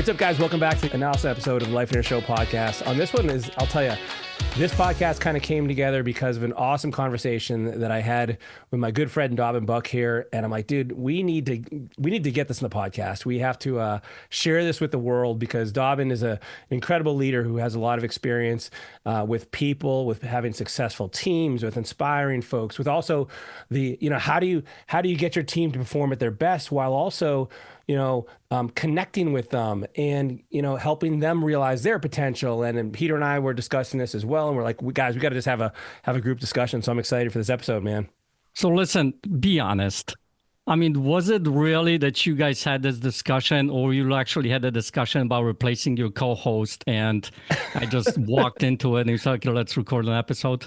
What's up, guys? Welcome back to the analysis episode of the Life in a Show podcast. On this one I'll tell you, this podcast kind of came together because of an awesome conversation that I had with my good friend Dobbin Buck here. And I'm like, dude, we need to get this in the podcast. We have to share this with the world because Dobbin is an incredible leader who has a lot of experience with people, with having successful teams, with inspiring folks, with also the, how do you get your team to perform at their best while also connecting with them and, helping them realize their potential. And Peter and I were discussing this as well. And we're like, guys, we got to just have a group discussion. So I'm excited for this episode, man. So listen, be honest. I mean, was it really that you guys had this discussion or you actually had a discussion about replacing your co-host and I just walked into it and you said, okay, let's record an episode?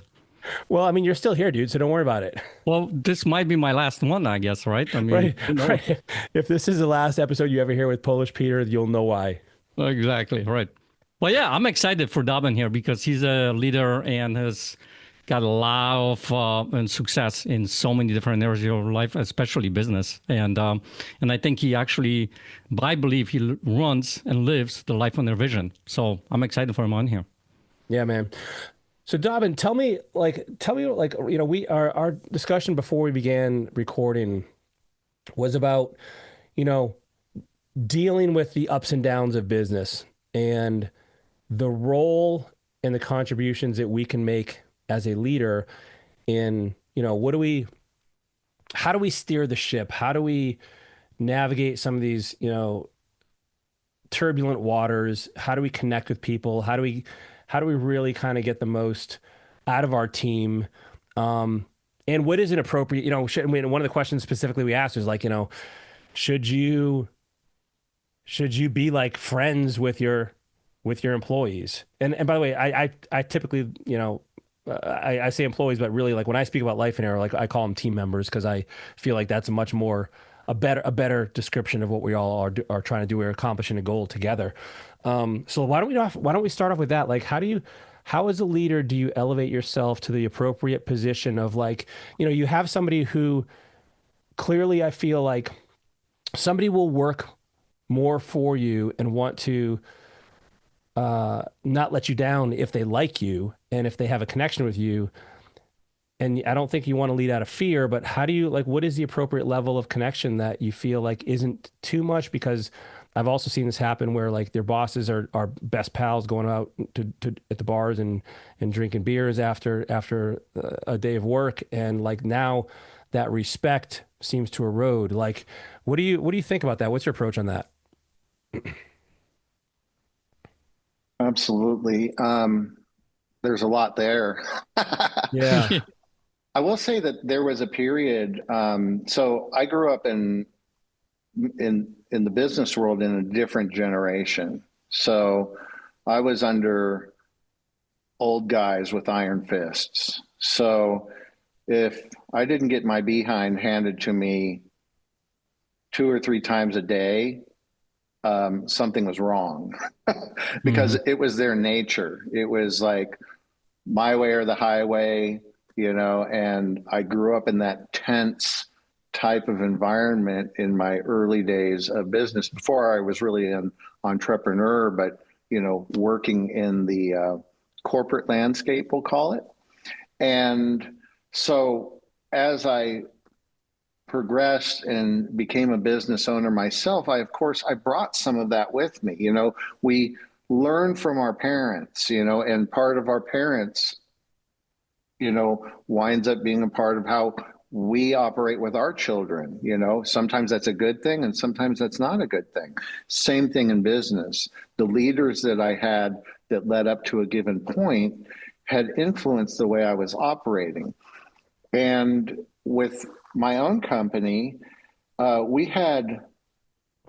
Well, I mean, you're still here, dude, so don't worry about it. Well, this might be my last one, I guess, right? I mean, right. If this is the last episode you ever hear with Polish Peter, you'll know why. Exactly, right. Well, yeah, I'm excited for Dobbin here because he's a leader and has got a lot of success in so many different areas of your life, especially business. And I think I believe he runs and lives the life on their vision. So I'm excited for him on here. Yeah, man. So Dobbin, tell me, our discussion before we began recording was about, dealing with the ups and downs of business and the role and the contributions that we can make as a leader in, how do we steer the ship? How do we navigate some of these, turbulent waters? How do we connect with people? How do we really kind of get the most out of our team? And what is an appropriate, one of the questions specifically we asked was like, should you be like friends with your employees? And by the way, I typically, I say employees, but really like when I speak about Life in Air, like I call them team members because I feel like that's a better description of what we all are trying to do. We're accomplishing a goal together. So why don't we start off with that? Like, how as a leader do you elevate yourself to the appropriate position of like, you have somebody who clearly I feel like somebody will work more for you and want to not let you down if they like you and if they have a connection with you. And I don't think you want to lead out of fear, but how do you what is the appropriate level of connection that you feel like isn't too much? Because I've also seen this happen where like their bosses are best pals going out to at the bars and drinking beers after a day of work. And like now that respect seems to erode. Like, what do you think about that? What's your approach on that? Absolutely. There's a lot there. Yeah. I will say that there was a period. So I grew up in the business world in a different generation. So I was under old guys with iron fists. So if I didn't get my behind handed to me 2 or 3 times a day, something was wrong because it was their nature. It was like my way or the highway, and I grew up in that tense type of environment in my early days of business before I was really an entrepreneur, but, working in the corporate landscape, we'll call it. And so as I progressed and became a business owner myself, I brought some of that with me. We learn from our parents, and part of our parents, winds up being a part of how we operate with our children. Sometimes that's a good thing and sometimes that's not a good thing. Same thing in business. The leaders that I had that led up to a given point had influenced the way I was operating. And with my own company, we had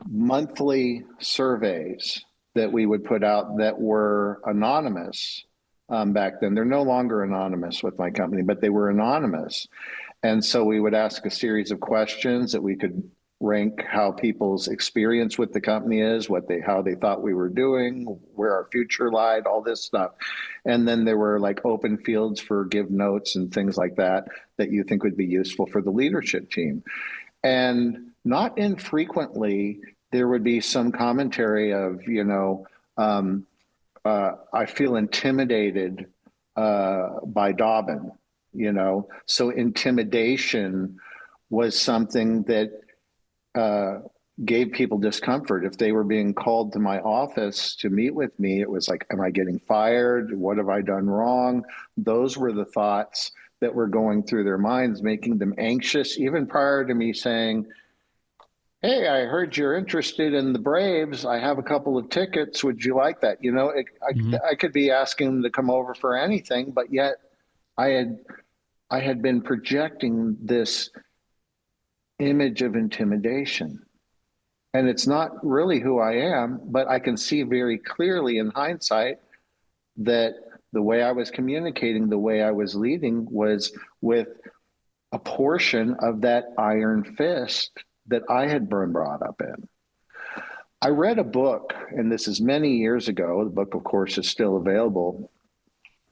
monthly surveys that we would put out that were anonymous back then. They're no longer anonymous with my company, but they were anonymous. And so we would ask a series of questions that we could rank how people's experience with the company is, how they thought we were doing, where our future lied, all this stuff. And then there were like open fields for give notes and things like that you think would be useful for the leadership team. And not infrequently, there would be some commentary of, I feel intimidated by Dobbin, So intimidation was something that gave people discomfort. If they were being called to my office to meet with me, it was like, am I getting fired? What have I done wrong? Those were the thoughts that were going through their minds, making them anxious, even prior to me saying, hey, I heard you're interested in the Braves. I have a couple of tickets. Would you like that? I could be asking them to come over for anything, but yet I had been projecting this image of intimidation. And it's not really who I am, but I can see very clearly in hindsight that the way I was communicating, the way I was leading was with a portion of that iron fist that I had been brought up in. I read a book, and this is many years ago. The book, of course, is still available,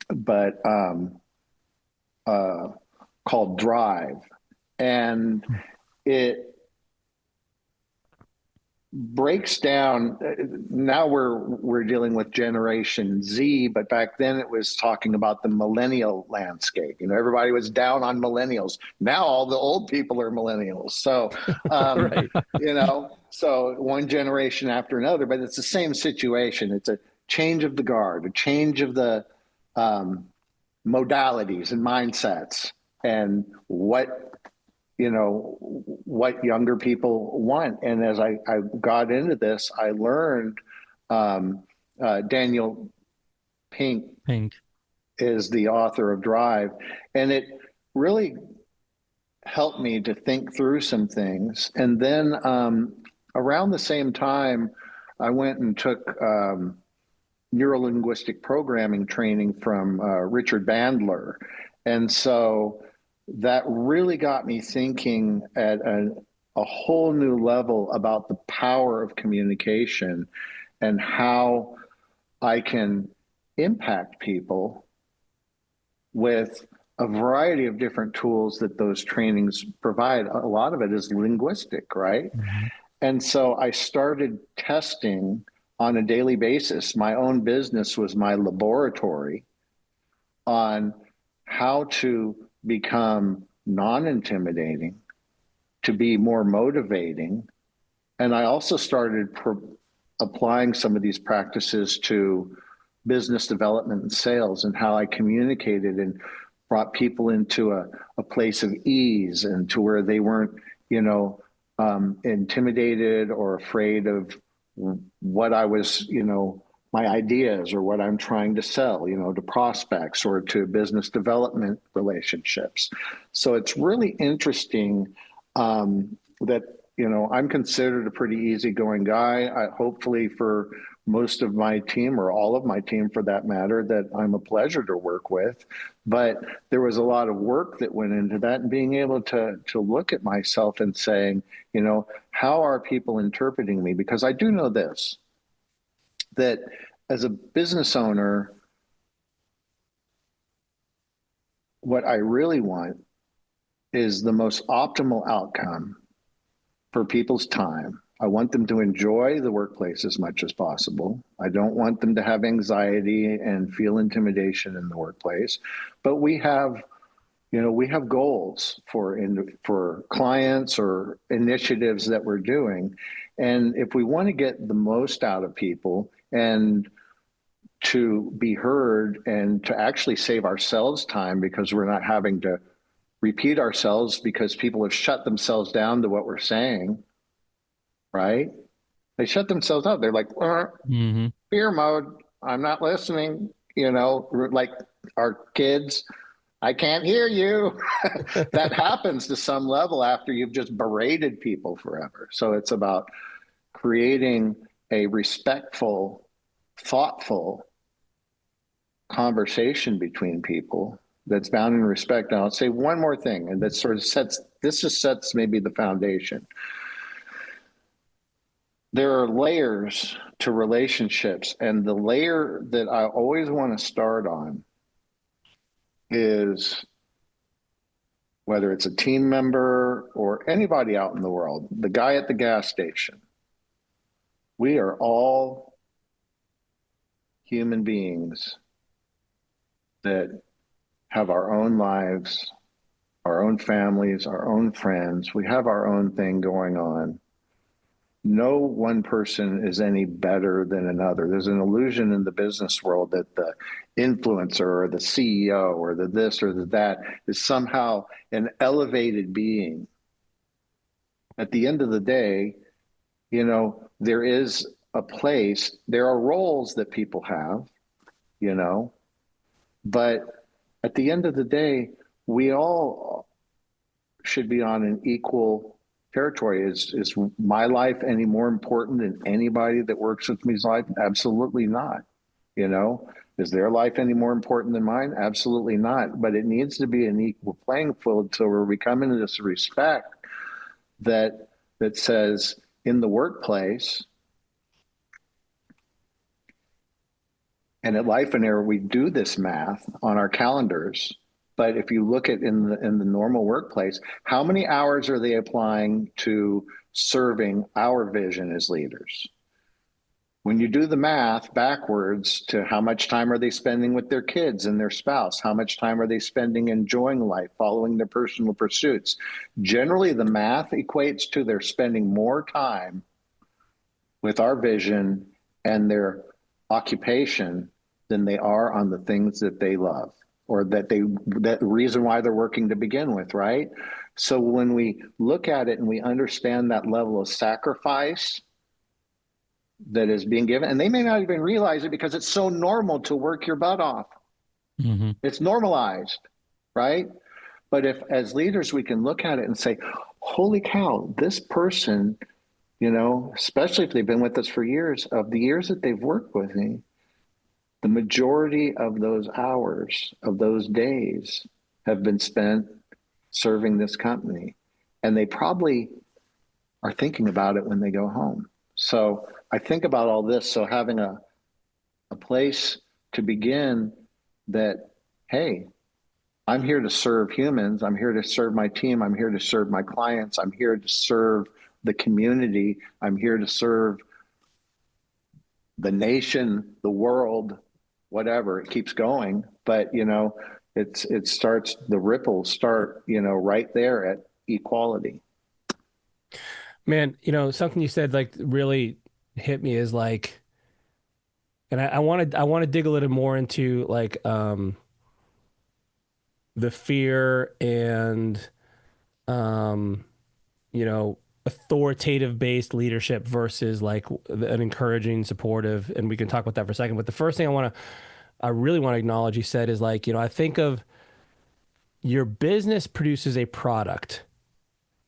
but called Drive. And it breaks down. Now we're dealing with Generation Z, but back then it was talking about the millennial landscape. Everybody was down on millennials. Now all the old people are millennials. So, Right. So one generation after another, but it's the same situation. It's a change of the guard, a change of the modalities and mindsets, and what younger people want. And as I got into this, I learned Daniel Pink is the author of Drive, and it really helped me to think through some things. And then around the same time, I went and took neurolinguistic programming training from Richard Bandler. And so that really got me thinking at a whole new level about the power of communication and how I can impact people with a variety of different tools that those trainings provide. A lot of it is linguistic, right? Mm-hmm. And so I started testing on a daily basis. My own business was my laboratory on how to become non-intimidating, to be more motivating. And I also started applying some of these practices to business development and sales, and how I communicated and brought people into a place of ease, and to where they weren't, intimidated or afraid of what I was, my ideas or what I'm trying to sell, to prospects or to business development relationships. So it's really interesting that, I'm considered a pretty easygoing guy. Hopefully for most of my team, or all of my team for that matter, that I'm a pleasure to work with. But there was a lot of work that went into that, and being able to look at myself and saying, how are people interpreting me? Because I do know this, that as a business owner, what I really want is the most optimal outcome for people's time. I want them to enjoy the workplace as much as possible. I don't want them to have anxiety and feel intimidation in the workplace. But we have goals for clients or initiatives that we're doing. And if we want to get the most out of people and to be heard and to actually save ourselves time, because we're not having to repeat ourselves because people have shut themselves down to what we're saying, right? They shut themselves out. They're like, fear mode. I'm not listening. Like our kids, I can't hear you. That happens to some level after you've just berated people forever. So it's about creating a respectful, thoughtful conversation between people that's bound in respect. And I'll say one more thing, and that sort of sets maybe the foundation. There are layers to relationships, and the layer that I always want to start on is, whether it's a team member or anybody out in the world, the guy at the gas station, We are all human beings that have our own lives, our own families, our own friends. We have our own thing going on. No one person is any better than another. There's an illusion in the business world that the influencer or the CEO or the this or the that is somehow an elevated being. At the end of the day, there is a place, there are roles that people have, you know, but at the end of the day, we all should be on an equal territory. Is my life any more important than anybody that works with me's life? Absolutely not. You know, is their life any more important than mine? Absolutely not. But it needs to be an equal playing field so where we come into this respect that says in the workplace and at Life and Air, we do this math on our calendars. But if you look at in the normal workplace, how many hours are they applying to serving our vision as leaders? When you do the math backwards to how much time are they spending with their kids and their spouse? How much time are they spending enjoying life, following their personal pursuits? Generally, the math equates to they're spending more time with our vision and their occupation than they are on the things that they love or that reason why they're working to begin with, right? So when we look at it and we understand that level of sacrifice that is being given, and they may not even realize it because it's so normal to work your butt off. Mm-hmm. It's normalized, right? But if as leaders we can look at it and say, holy cow, this person, especially if they've been with us for years, of the years that they've worked with me, the majority of those hours, of those days have been spent serving this company. And they probably are thinking about it when they go home. So I think about all this. So having a place to begin that, hey, I'm here to serve humans. I'm here to serve my team. I'm here to serve my clients. I'm here to serve the community. I'm here to serve the nation, the world, whatever. It keeps going. But, it starts, the ripples start, right there at equality. Man, something you said like really hit me is like, and I want to dig a little more into like the fear and authoritative based leadership versus like an encouraging, supportive, and we can talk about that for a second. But the first thing I really want to acknowledge you said is like, I think of your business produces a product,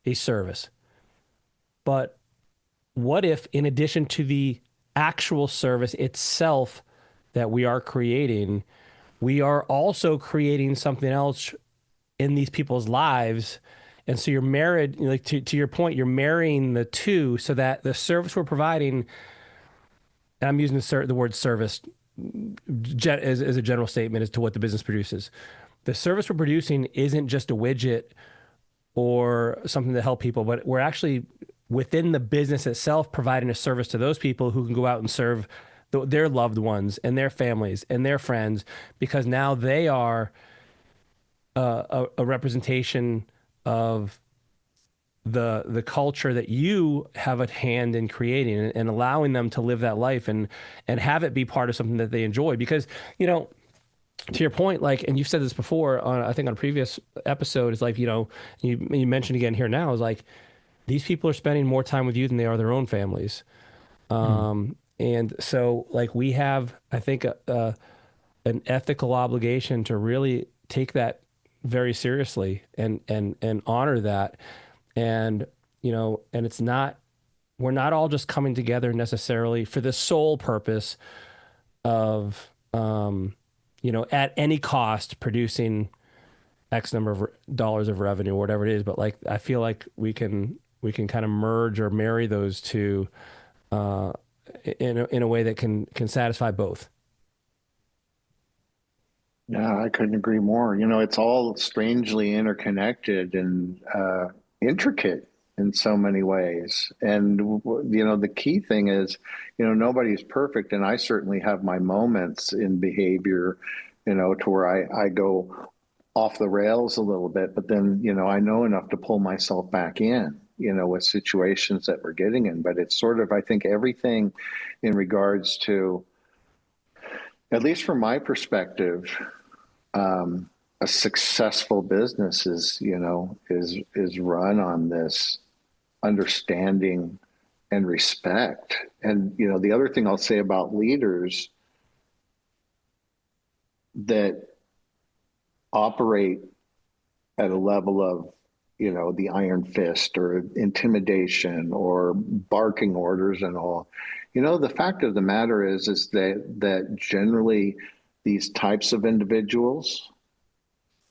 a service. But what if, in addition to the actual service itself that we are creating, we are also creating something else in these people's lives? And so you're married, like to your point, you're marrying the two so that the service we're providing, and I'm using the word service as a general statement as to what the business produces. The service we're producing isn't just a widget or something to help people, but we're actually within the business itself providing a service to those people who can go out and serve their loved ones and their families and their friends, because now they are a representation of the culture that you have a hand in creating and allowing them to live that life and have it be part of something that they enjoy. Because, to your point, like, and you've said this before on, I think on a previous episode, is like, you mentioned again here now, is like, these people are spending more time with you than they are their own families. And so like we have, I think, an ethical obligation to really take that very seriously and honor that. And, and it's not, we're not all just coming together necessarily for the sole purpose of, at any cost producing X number of dollars of revenue or whatever it is. But like, I feel like we can kind of merge or marry those two in a way that can satisfy both. Yeah, I couldn't agree more. It's all strangely interconnected and intricate. in so many ways. And, the key thing is, nobody's perfect. And I certainly have my moments in behavior, to where I go off the rails a little bit, but then, I know enough to pull myself back in, with situations that we're getting in. But it's sort of, I think everything in regards to, at least from my perspective, a successful business is run on this understanding and respect. And, the other thing I'll say about leaders that operate at a level of, the iron fist or intimidation or barking orders and all, the fact of the matter is that generally these types of individuals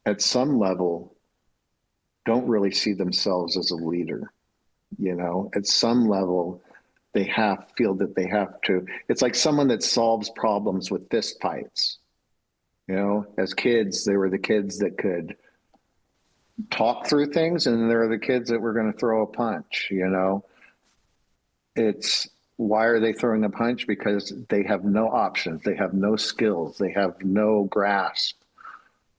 at some level don't really see themselves as a leader. At some level they feel that they have to. It's like someone that solves problems with fist fights. As kids, they were the kids that could talk through things, and there are the kids that were going to throw a punch. It's, why are they throwing a punch? Because they have no options, they have no skills, they have no grasp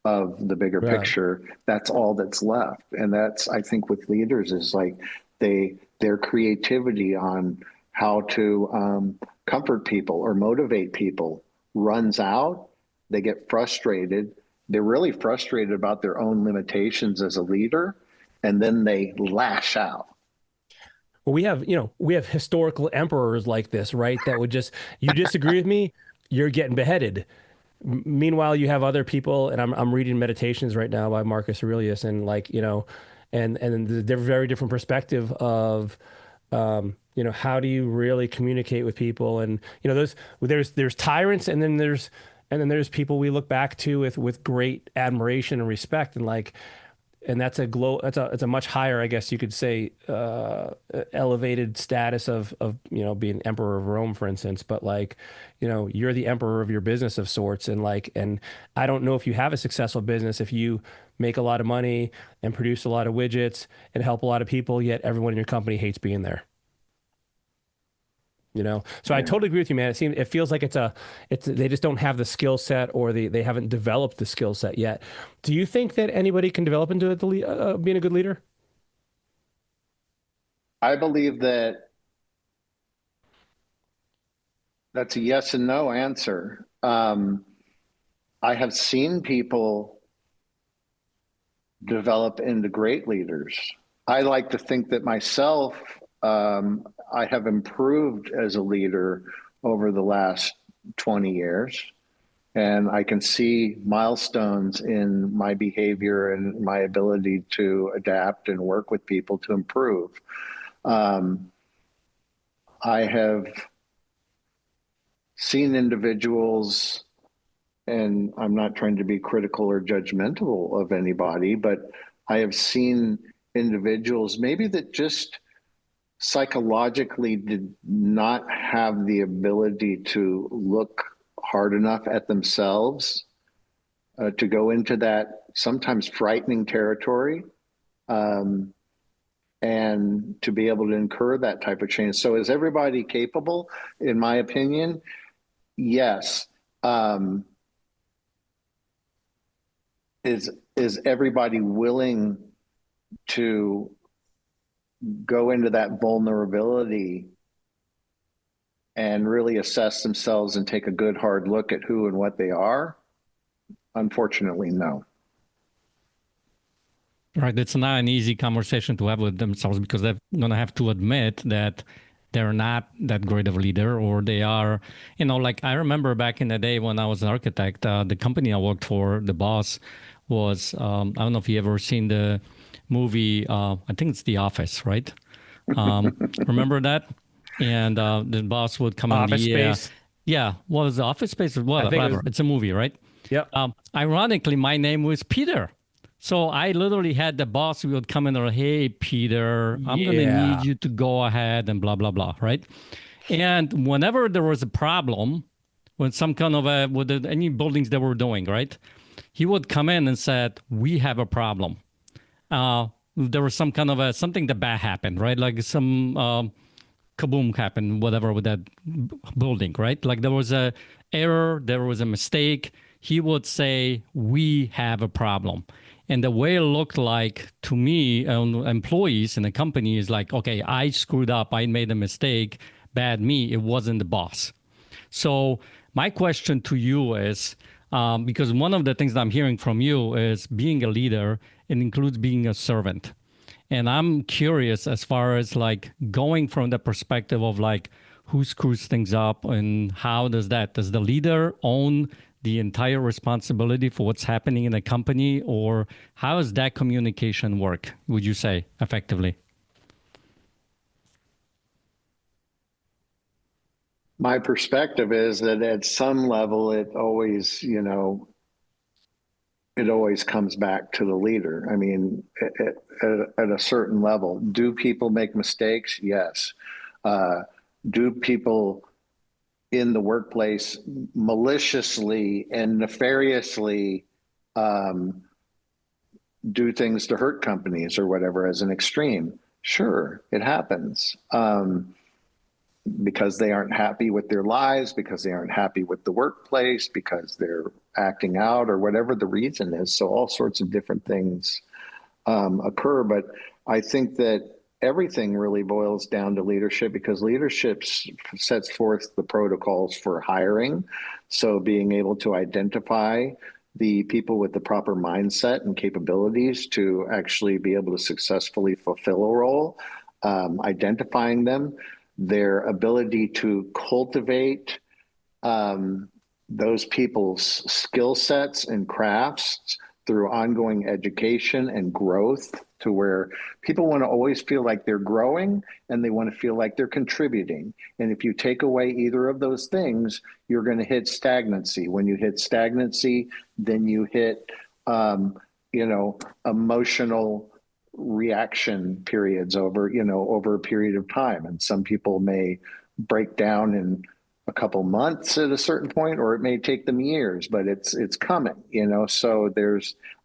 of the bigger picture. That's all that's left. And that's, I think, with leaders, is like their creativity on how to comfort people or motivate people runs out. They get frustrated. They're really frustrated about their own limitations as a leader, and then they lash out. Well, we have historical emperors like this, right? That would just, you disagree with me, you're getting beheaded. Meanwhile, you have other people, and I'm reading Meditations right now by Marcus Aurelius, and and the very different perspective of, how do you really communicate with people? And, there's tyrants, and then there's people we look back to with great admiration and respect, and that's it's a much higher, I guess you could say, elevated status of being emperor of Rome, for instance. But you're the emperor of your business of sorts, and I don't know if you have a successful business if you make a lot of money and produce a lot of widgets and help a lot of people, yet everyone in your company hates being there. So I totally agree with you, man. It feels like they just don't have the skill set, or they haven't developed the skill set yet. Do you think that anybody can develop into being a good leader? I believe that's a yes and no answer. I have seen people develop into great leaders. I like to think that myself, I have improved as a leader over the last 20 years, and I can see milestones in my behavior and my ability to adapt and work with people to improve. I have seen individuals, and I'm not trying to be critical or judgmental of anybody, but I have seen individuals maybe that just psychologically did not have the ability to look hard enough at themselves to go into that sometimes frightening territory, and to be able to incur that type of change. So is everybody capable? In my opinion, yes. Is everybody willing to go into that vulnerability and really assess themselves and take a good hard look at who and what they are? Unfortunately, no. Right. It's not an easy conversation to have with themselves, because they're going to have to admit that they're not that great of a leader, or they are, I remember back in the day when I was an architect, the company I worked for, the boss was, I don't know if you ever seen the movie, I think it's The Office, right? Remember that? And the boss would come in Office the Space. Yeah, what was the Office Space or whatever? It's a movie, right? Yep. Ironically, my name was Peter. So I literally had the boss who would come in and, hey, Peter, I'm going to need you to go ahead and blah, blah, blah, right? And whenever there was a problem with some kind of any buildings that we're doing, right? He would come in and said, we have a problem. there was some kind of something that bad happened, right? Like some kaboom happened, whatever, with that building, right? Like there was a error, there was a mistake. He would say, we have a problem. And the way it looked like to me, employees in the company is like, okay, I screwed up. I made a mistake. Bad me. It wasn't the boss. So my question to you is, because one of the things that I'm hearing from you is being a leader, it includes being a servant. And I'm curious as far as like going from the perspective of like who screws things up and how does the leader own the entire responsibility for what's happening in the company, or how does that communication work, would you say, effectively? My perspective is that at some level, it always, it always comes back to the leader. I mean, at a certain level, do people make mistakes? Yes. Do people in the workplace maliciously and nefariously do things to hurt companies or whatever as an extreme? Sure, it happens. Because they aren't happy with their lives, because they aren't happy with the workplace, because they're acting out, or whatever the reason is. So all sorts of different things occur. But I think that everything really boils down to leadership, because leadership sets forth the protocols for hiring. So being able to identify the people with the proper mindset and capabilities to actually be able to successfully fulfill a role, identifying them, their ability to cultivate those people's skill sets and crafts through ongoing education and growth, to where people want to always feel like they're growing and they want to feel like they're contributing. And if you take away either of those things, you're going to hit stagnancy. When you hit stagnancy, then you hit, emotional reaction periods over a period of time. And some people may break down in a couple months at a certain point, or it may take them years, but it's coming, so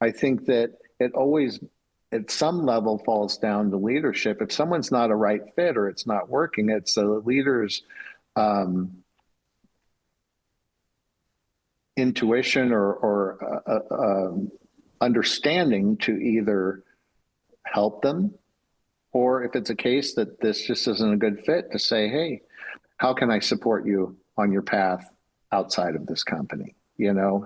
I think that it always at some level falls down to leadership. If someone's not a right fit or it's not working, it's the leader's intuition or understanding to either help them, or if it's a case that this just isn't a good fit, to say, hey, how can I support you on your path outside of this company?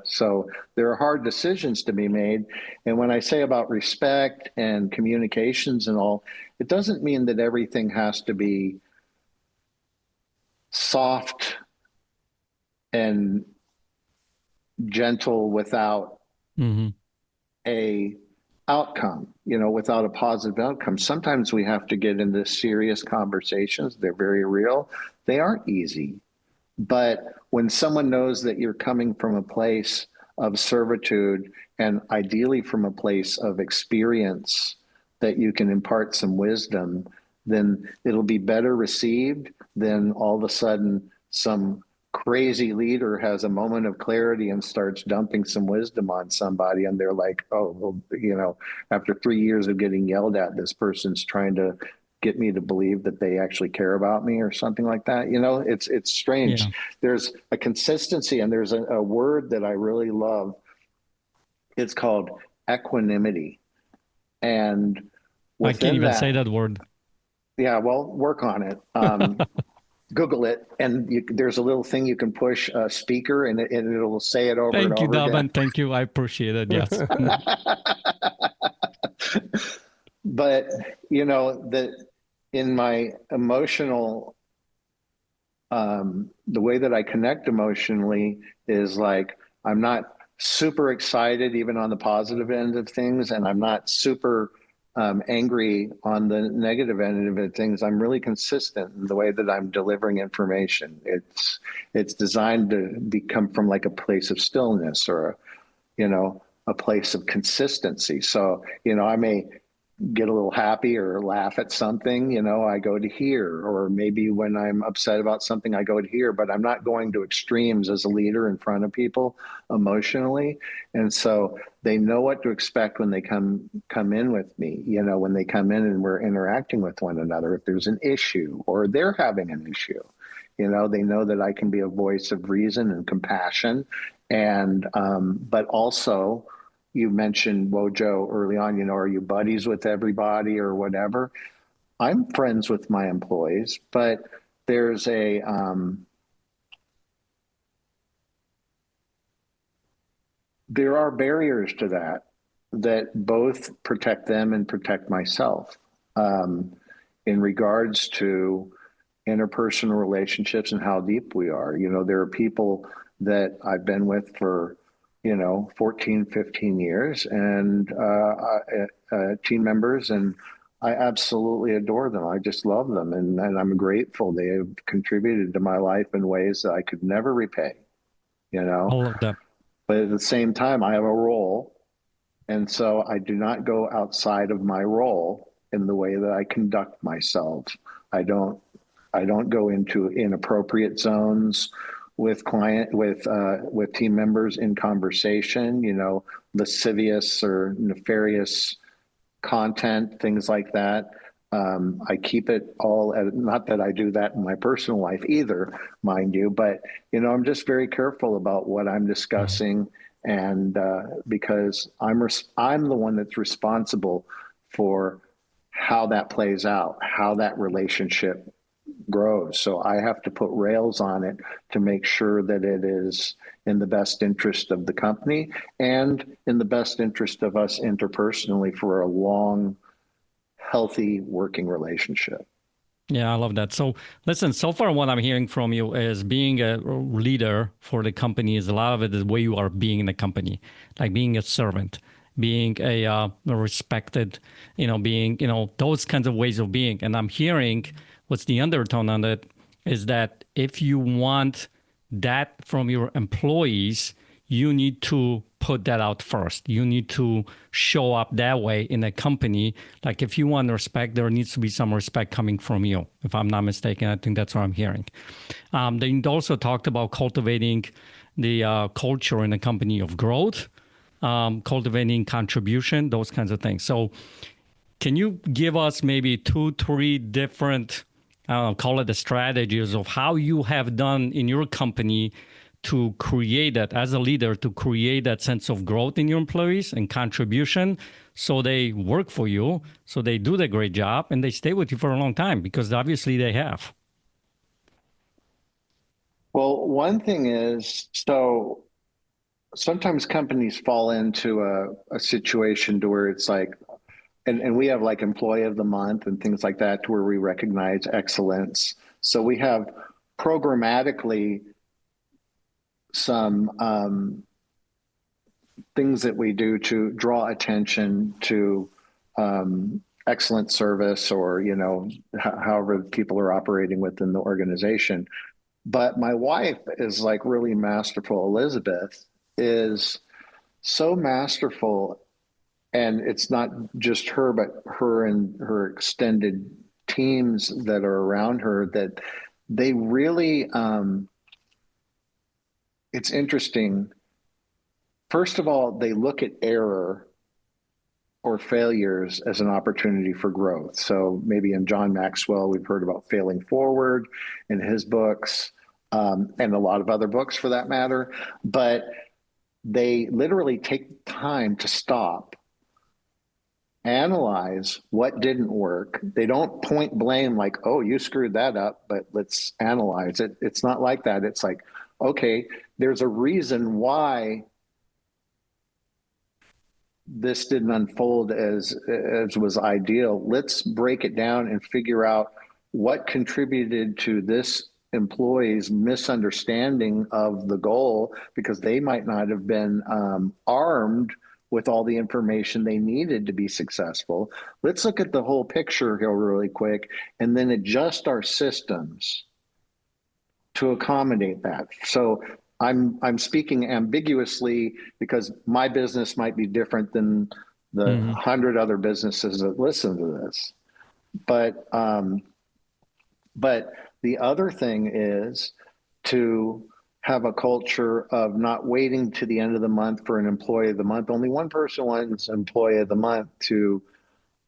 So there are hard decisions to be made. And when I say about respect and communications and all, it doesn't mean that everything has to be soft and gentle without a outcome, without a positive outcome. Sometimes we have to get into serious conversations. They're very real. They aren't easy. But when someone knows that you're coming from a place of servitude and ideally from a place of experience, that you can impart some wisdom, then it'll be better received than all of a sudden some crazy leader has a moment of clarity and starts dumping some wisdom on somebody, and they're like, oh, well, after 3 years of getting yelled at, this person's trying to get me to believe that they actually care about me or something like that. It's strange. Yeah. There's a consistency, and there's a word that I really love. It's called equanimity. And I can't even say that word. Yeah, well, work on it. Google it, and there's a little thing you can push a speaker, and it'll say it over and over again. Thank you, Dobbin. Thank you. I appreciate it. Yes. But that in my emotional, the way that I connect emotionally is like, I'm not super excited even on the positive end of things, and I'm not super angry on the negative end of things. I'm really consistent in the way that I'm delivering information. It's designed to come from like a place of stillness, or a place of consistency. So I may get a little happy or laugh at something, I go to here. Or maybe when I'm upset about something, I go to here, but I'm not going to extremes as a leader in front of people emotionally. And so they know what to expect when they come in with me, when they come in and we're interacting with one another. If there's an issue or they're having an issue, they know that I can be a voice of reason and compassion. And, but also, you mentioned Wojo early on, are you buddies with everybody or whatever? I'm friends with my employees, but there's there are barriers to that both protect them and protect myself, in regards to interpersonal relationships and how deep we are. There are people that I've been with for 14, 15 years, and team members, and I absolutely adore them. I just love them, and I'm grateful. They have contributed to my life in ways that I could never repay, All of them. But at the same time, I have a role, and so I do not go outside of my role in the way that I conduct myself. I don't go into inappropriate zones with team members in conversation, lascivious or nefarious content, things like that. I keep it all not that I do that in my personal life either, mind you, but I'm just very careful about what I'm discussing, and because I'm the one that's responsible for how that plays out, how that relationship grows. So I have to put rails on it to make sure that it is in the best interest of the company and in the best interest of us interpersonally for a long, healthy working relationship. Yeah, I love that. So listen, so far what I'm hearing from you is being a leader for the company is a lot of it is the way you are being in the company, like being a servant, being a respected, being, those kinds of ways of being. And I'm hearing what's the undertone on it is that if you want that from your employees, you need to put that out first. You need to show up that way in a company. Like if you want respect, there needs to be some respect coming from you. If I'm not mistaken, I think that's what I'm hearing. They also talked about cultivating the culture in a company of growth, cultivating contribution, those kinds of things. So can you give us maybe 2, 3 different, I don't know, call it the strategies of how you have done in your company to create that as a leader, to create that sense of growth in your employees and contribution so they work for you, so they do the great job and they stay with you for a long time because obviously they have. Well, one thing is, so sometimes companies fall into a situation to where it's like, and we have like employee of the month and things like that to where we recognize excellence. So we have programmatically some things that we do to draw attention to excellent service, or however people are operating within the organization. But my wife is like really masterful. Elizabeth is so masterful, and it's not just her, but her and her extended teams that are around her, that they really it's interesting. First of all, they look at error or failures as an opportunity for growth. So maybe in John Maxwell, we've heard about failing forward in his books, and a lot of other books for that matter. But they literally take time to stop, analyze what didn't work. They don't point blame like, oh, you screwed that up, but let's analyze it. It's not like that. It's like, okay, there's a reason why this didn't unfold as was ideal. Let's break it down and figure out what contributed to this employee's misunderstanding of the goal, because they might not have been armed with all the information they needed to be successful. Let's look at the whole picture here really quick and then adjust our systems to accommodate that. So I'm speaking ambiguously because my business might be different than the 100 other businesses that listen to this. But the other thing is to have a culture of not waiting to the end of the month for an employee of the month. Only one person wants employee of the month to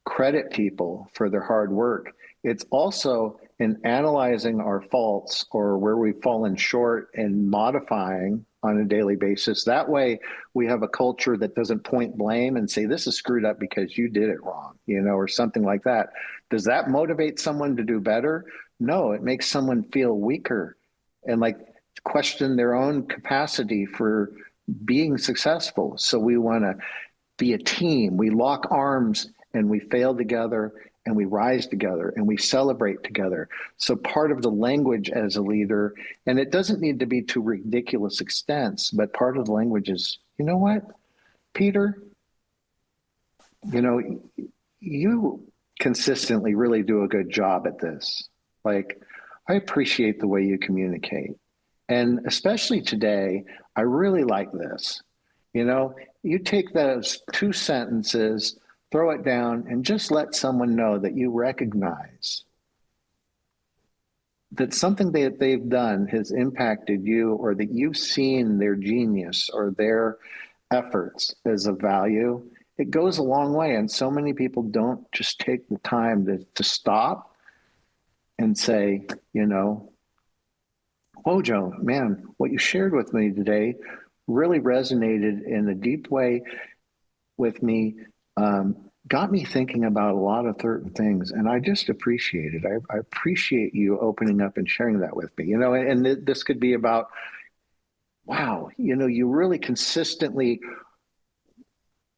credit people for their hard work. It's also in analyzing our faults or where we've fallen short and modifying on a daily basis. That way we have a culture that doesn't point blame and say, this is screwed up because you did it wrong, or something like that. Does that motivate someone to do better? No, it makes someone feel weaker and like question their own capacity for being successful. So we want to be a team. We lock arms and we fail together and we rise together and we celebrate together. So part of the language as a leader, and it doesn't need to be to ridiculous extents, but part of the language is, you know what, Peter, you consistently really do a good job at this. Like, I appreciate the way you communicate. And especially today, I really like this. You take those 2 sentences, throw it down, and just let someone know that you recognize that something that they've done has impacted you, or that you've seen their genius or their efforts as a value. It goes a long way. And so many people don't just take the time to stop and say, Wojo, man, what you shared with me today really resonated in a deep way with me, got me thinking about a lot of certain things, and I just appreciate it. I appreciate you opening up and sharing that with me. And this could be about, wow, you really consistently,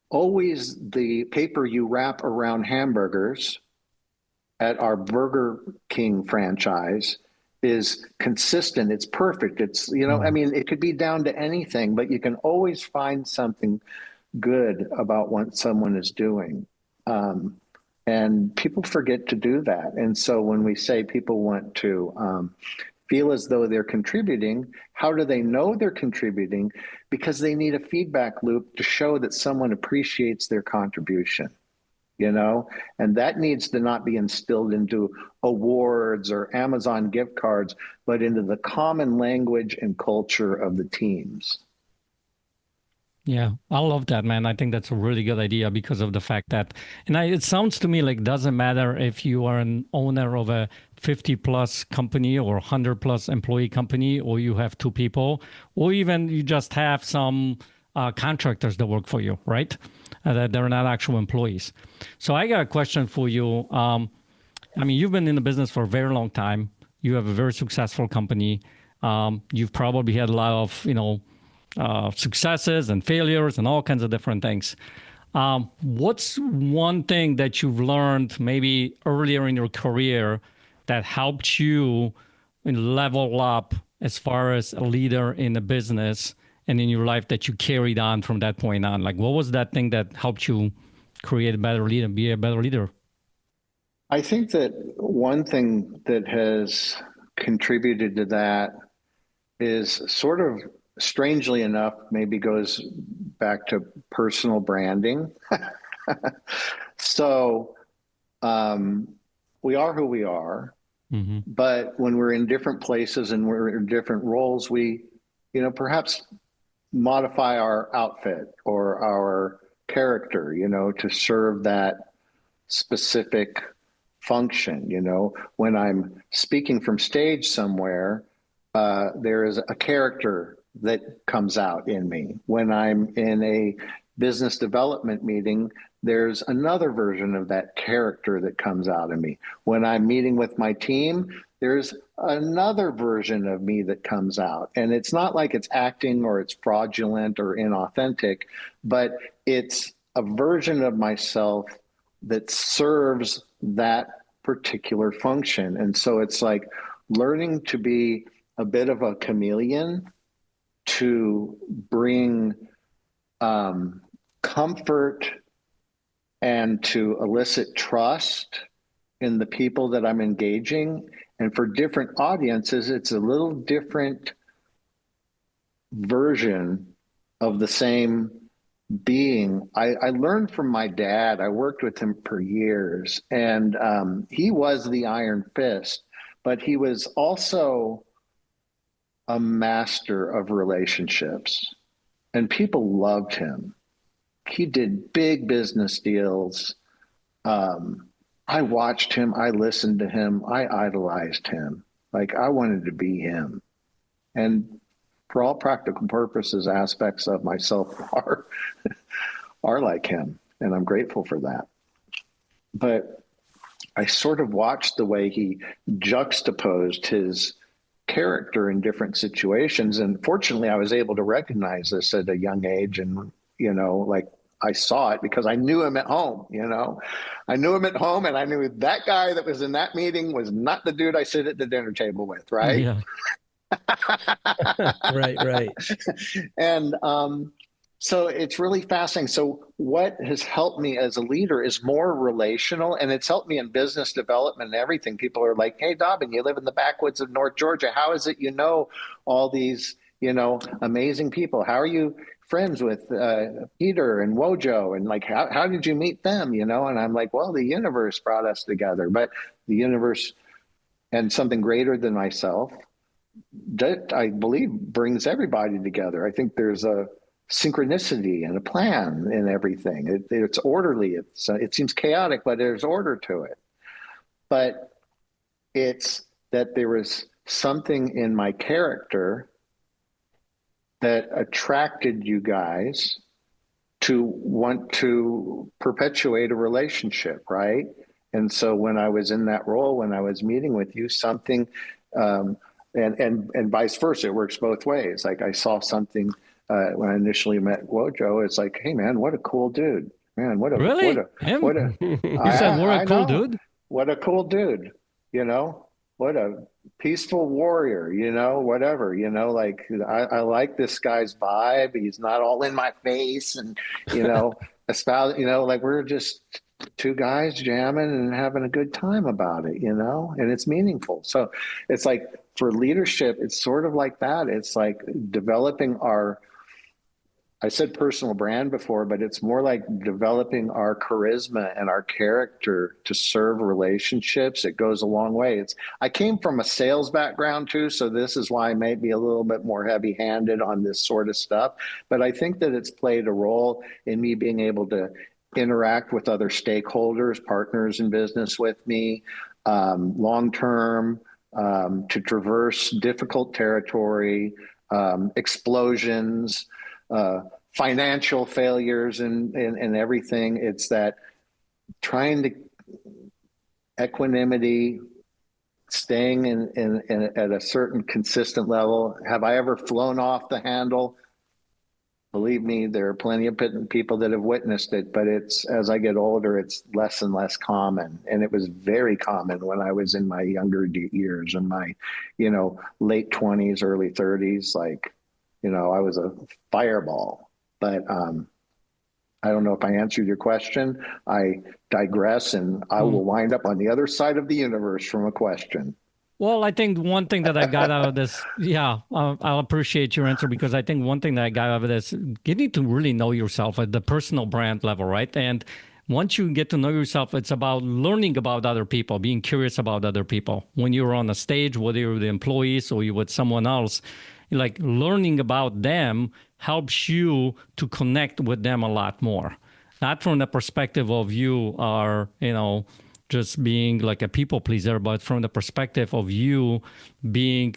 always the paper you wrap around hamburgers at our Burger King franchise is consistent. It's perfect. It's, I mean, it could be down to anything, but you can always find something good about what someone is doing. And people forget to do that. And so when we say people want to feel as though they're contributing, how do they know they're contributing? Because they need a feedback loop to show that someone appreciates their contribution. And that needs to not be instilled into awards or Amazon gift cards, but into the common language and culture of the teams. Yeah, I love that, man. I think that's a really good idea because of the fact that, it sounds to me like it doesn't matter if you are an owner of a 50 plus company or 100 plus employee company, or you have 2 people, or even you just have some contractors that work for you, right? That they're not actual employees. So I got a question for you. You've been in the business for a very long time. You have a very successful company. You've probably had a lot of, successes and failures and all kinds of different things. What's one thing that you've learned maybe earlier in your career that helped you level up as far as a leader in the business and in your life that you carried on from that point on? Like, what was that thing that helped you create a better leader, be a better leader? I think that one thing that has contributed to that is sort of, strangely enough, maybe goes back to personal branding. So we are who we are, but when we're in different places and we're in different roles, we, perhaps modify our outfit or our character, to serve that specific function. When I'm speaking from stage somewhere, there is a character that comes out in me. When I'm in a business development meeting, there's another version of that character that comes out in me. When I'm meeting with my team, there's another version of me that comes out. And it's not like it's acting or it's fraudulent or inauthentic, but it's a version of myself that serves that particular function. And so it's like learning to be a bit of a chameleon to bring comfort and to elicit trust in the people that I'm engaging. And for different audiences, it's a little different version of the same I learned from my dad. I worked with him for years, and he was the iron fist, but he was also a master of relationships, and people loved him. He did big business deals. I watched him, I listened to him, I idolized him. Like I wanted to be him. And for all practical purposes, aspects of myself are like him. And I'm grateful for that. But I sort of watched the way he juxtaposed his character in different situations. And fortunately, I was able to recognize this at a young age. And, like I saw it because I knew him at home, I knew him at home, and I knew that guy that was in that meeting was not the dude I sit at the dinner table with. Right. Yeah. Right, right. And so it's really fascinating. So what has helped me as a leader is more relational, and it's helped me in business development and everything. People are like, "Hey, Dobbin, you live in the backwoods of North Georgia. How is it you know all these, amazing people? How are you friends with Peter and Wojo? And like, how did you meet them? And I'm like, well, the universe brought us together, but the universe and something greater than myself that I believe brings everybody together. I think there's a synchronicity and a plan in everything. It's orderly. It seems chaotic, but there's order to it. But it's that there was something in my character that attracted you guys to want to perpetuate a relationship, right? And so when I was in that role, when I was meeting with you, something and vice versa. It works both ways. Like I saw something when I initially met Wojo. It's like, hey man, what a cool dude, man. Really? Him? You said we're a I cool know, dude? what a cool dude. What a peaceful warrior. Whatever. Like I like this guy's vibe. He's not all in my face, and espouse. Like we're just two guys jamming and having a good time about it, and it's meaningful. So it's like for leadership, it's sort of like that. It's like developing I said personal brand before, but it's more like developing our charisma and our character to serve relationships. It goes a long way. I came from a sales background too, so this is why I may be a little bit more heavy-handed on this sort of stuff. But I think that it's played a role in me being able to interact with other stakeholders, partners in business with me, long term, to traverse difficult territory, explosions, financial failures, and everything. It's that trying to equanimity, staying in at a certain consistent level. Have I ever flown off the handle? Believe me, there are plenty of people that have witnessed it, but as I get older, it's less and less common. And it was very common when I was in my younger years, in my, late 20s, early 30s. Like, I was a fireball. But I don't know if I answered your question. I digress, and I will wind up on the other side of the universe from a question. Well, I think one thing that I got out of this, yeah, I'll appreciate your answer, because I think one thing that I got out of this, you need to really know yourself at the personal brand level, right? And once you get to know yourself, it's about learning about other people, being curious about other people. When you're on a stage, whether you're the employees or you're with someone else, like learning about them helps you to connect with them a lot more. Not from the perspective of you are, just being like a people pleaser, but from the perspective of you being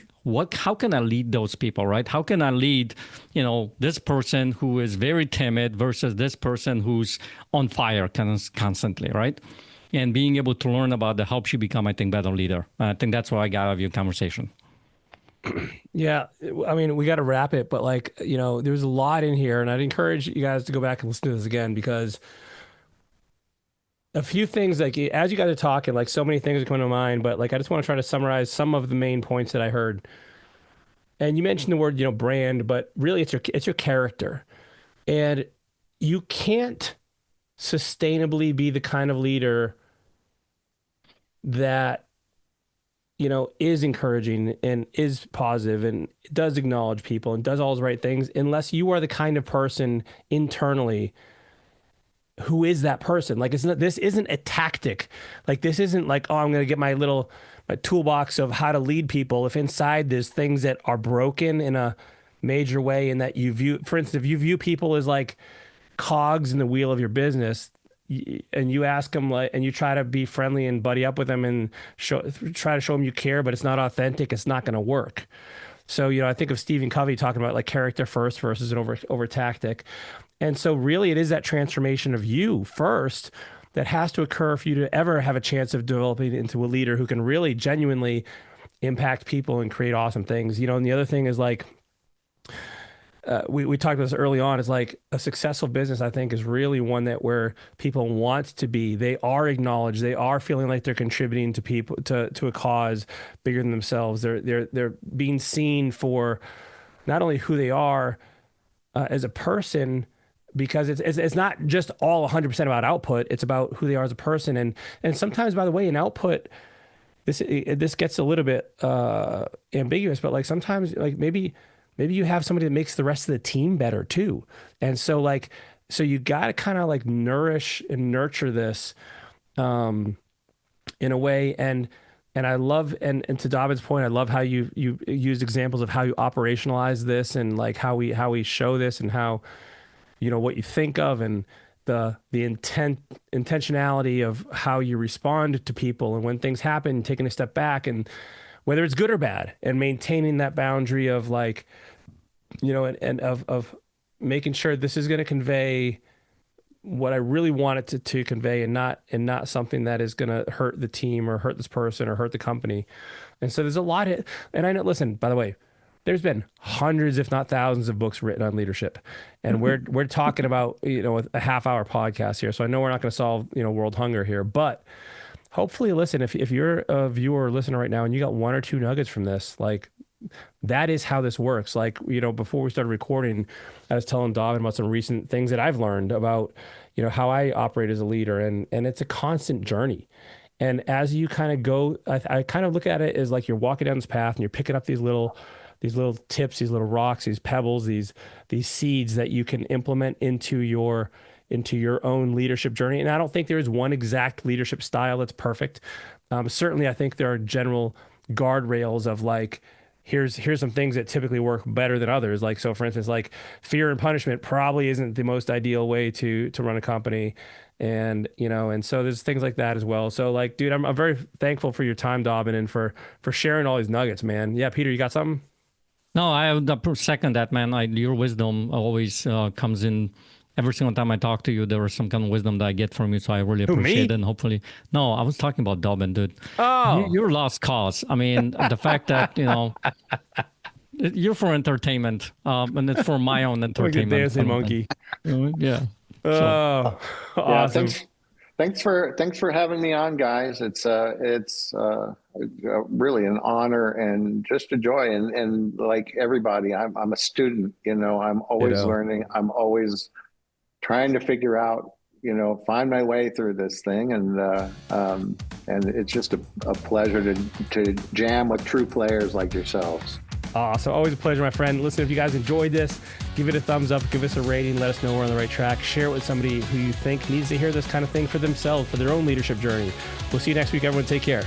how can I lead those people, right? How can I lead, this person who is very timid versus this person who's on fire constantly, right? And being able to learn about that helps you become, I think, better leader. I think that's what I got out of your conversation. Yeah, I mean, we got to wrap it, but there's a lot in here, and I'd encourage you guys to go back and listen to this again, because a few things, like as you guys are talking, like so many things are coming to mind, but like I just want to try to summarize some of the main points that I heard. And you mentioned the word, brand, but really it's your character. And you can't sustainably be the kind of leader that is encouraging and is positive and does acknowledge people and does all the right things, unless you are the kind of person internally who is that person. Like, this isn't a tactic. Like, this isn't like, oh, I'm going to get my toolbox of how to lead people. If inside there's things that are broken in a major way, and that you view, for instance, if you view people as like cogs in the wheel of your business, and you ask them, like, and you try to be friendly and buddy up with them and try to show them you care, but it's not authentic, it's not going to work. So, I think of Stephen Covey talking about like character first versus an over tactic. And so really it is that transformation of you first that has to occur for you to ever have a chance of developing into a leader who can really genuinely impact people and create awesome things. And the other thing is like, we talked about this early on, is like a successful business, I think, is really one that where people want to be, they are acknowledged, they are feeling like they're contributing to people, to a cause bigger than themselves. They're being seen for not only who they are as a person, because it's not just all 100% about output, it's about who they are as a person. And sometimes, by the way, in output, this gets a little bit ambiguous, but like sometimes like maybe you have somebody that makes the rest of the team better too. And so you got to kind of like nourish and nurture this in a way. And I love, and to Dobbin's point, I love how you used examples of how you operationalize this, and like how we show this, and how, what you think of, and the intentionality of how you respond to people, and when things happen, taking a step back, and whether it's good or bad, and maintaining that boundary of like, and of making sure this is going to convey what I really want it to convey, and not something that is going to hurt the team or hurt this person or hurt the company. And so there's a lot of, and I know, listen, by the way, there's been hundreds, if not thousands, of books written on leadership, and we're talking about a half-hour podcast here. So I know we're not going to solve world hunger here, but hopefully, listen, if you're a viewer or listener right now and you got one or two nuggets from this, like, that is how this works. Like, before we started recording, I was telling Dobbin about some recent things that I've learned about how I operate as a leader, and it's a constant journey. And as you kind of go, I kind of look at it as like you're walking down this path and you're picking up these little tips, these little rocks, these pebbles, these seeds that you can implement into your own leadership journey. And I don't think there is one exact leadership style that's perfect. Certainly, I think there are general guardrails of like, here's some things that typically work better than others. Like, so for instance, like fear and punishment probably isn't the most ideal way to run a company. And, and so there's things like that as well. So like, dude, I'm very thankful for your time, Dobbin, and for sharing all these nuggets, man. Yeah. Peter, you got something? No, I second that, man. Your wisdom always comes in. Every single time I talk to you, there is some kind of wisdom that I get from you. So I really appreciate it. And hopefully, no, I was talking about Dobbin, dude. Oh, you're lost cause. I mean, the fact that, you're for entertainment, and it's for my own entertainment. Dancing monkey. Yeah. Oh, awesome. Yeah, thanks for having me on, guys. It's really an honor and just a joy. And like everybody, I'm a student. I'm always learning. I'm always trying to figure out, find my way through this thing. And it's just a pleasure to jam with true players like yourselves. Awesome. Always a pleasure, my friend. Listen, if you guys enjoyed this, give it a thumbs up, give us a rating, let us know we're on the right track. Share it with somebody who you think needs to hear this kind of thing for themselves, for their own leadership journey. We'll see you next week, everyone. Take care.